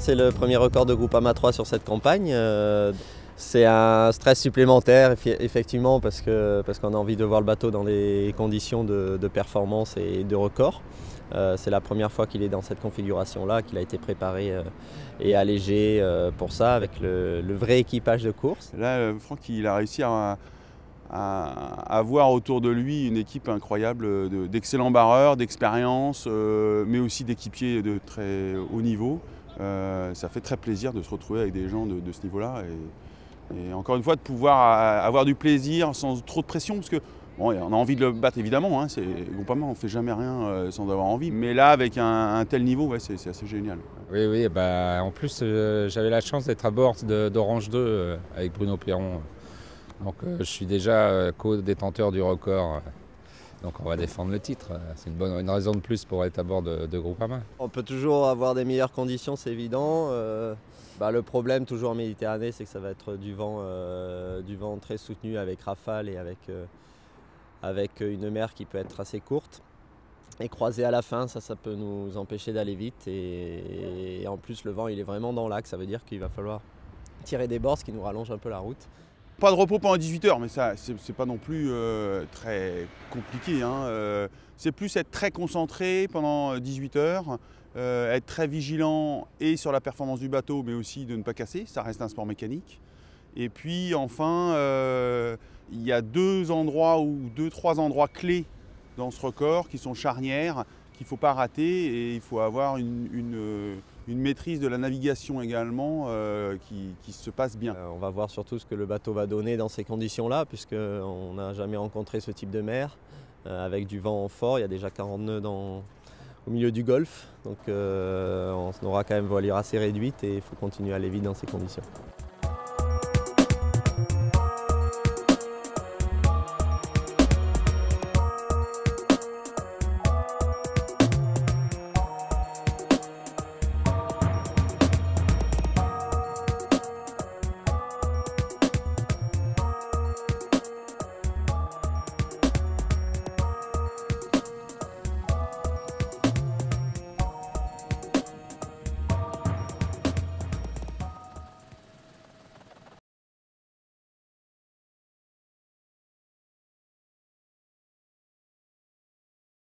c'est le premier record de Groupama 3 sur cette campagne. C'est un stress supplémentaire, effectivement, parce qu'on a envie de voir le bateau dans des conditions de performance et de record. C'est la première fois qu'il est dans cette configuration-là, qu'il a été préparé et allégé pour ça, avec le vrai équipage de course. Là, Franck, il a réussi à avoir autour de lui une équipe incroyable d'excellents barreurs, d'expérience, mais aussi d'équipiers de très haut niveau. Ça fait très plaisir de se retrouver avec des gens de ce niveau-là. Et encore une fois, de pouvoir avoir du plaisir sans trop de pression, parce que bon, on a envie de le battre évidemment, hein, Groupama, on ne fait jamais rien sans avoir envie. Mais là, avec un tel niveau, ouais, c'est assez génial. Oui, bah, en plus, j'avais la chance d'être à bord d'Orange 2 avec Bruno Perron. Donc je suis déjà co-détenteur du record. Donc on va défendre le titre. C'est une raison de plus pour être à bord de Groupama. On peut toujours avoir des meilleures conditions, c'est évident. Le problème toujours en Méditerranée, c'est que ça va être du vent très soutenu avec rafale et avec une mer qui peut être assez courte. Et croiser à la fin, ça peut nous empêcher d'aller vite. Et en plus, le vent, il est vraiment dans l'axe. Ça veut dire qu'il va falloir tirer des bords, ce qui nous rallonge un peu la route. Pas de repos pendant 18 heures, mais ça, c'est pas non plus très compliqué, hein. C'est plus être très concentré pendant 18 heures, être très vigilant et sur la performance du bateau, mais aussi de ne pas casser. Ça reste un sport mécanique. Et puis enfin, il y a deux, trois endroits clés dans ce record qui sont charnières, qu'il ne faut pas rater, et il faut avoir une maîtrise de la navigation également qui se passe bien. On va voir surtout ce que le bateau va donner dans ces conditions-là, puisqu'on n'a jamais rencontré ce type de mer, avec du vent fort. Il y a déjà 40 nœuds au milieu du golfe, donc on aura quand même une voilure assez réduite et il faut continuer à aller vite dans ces conditions.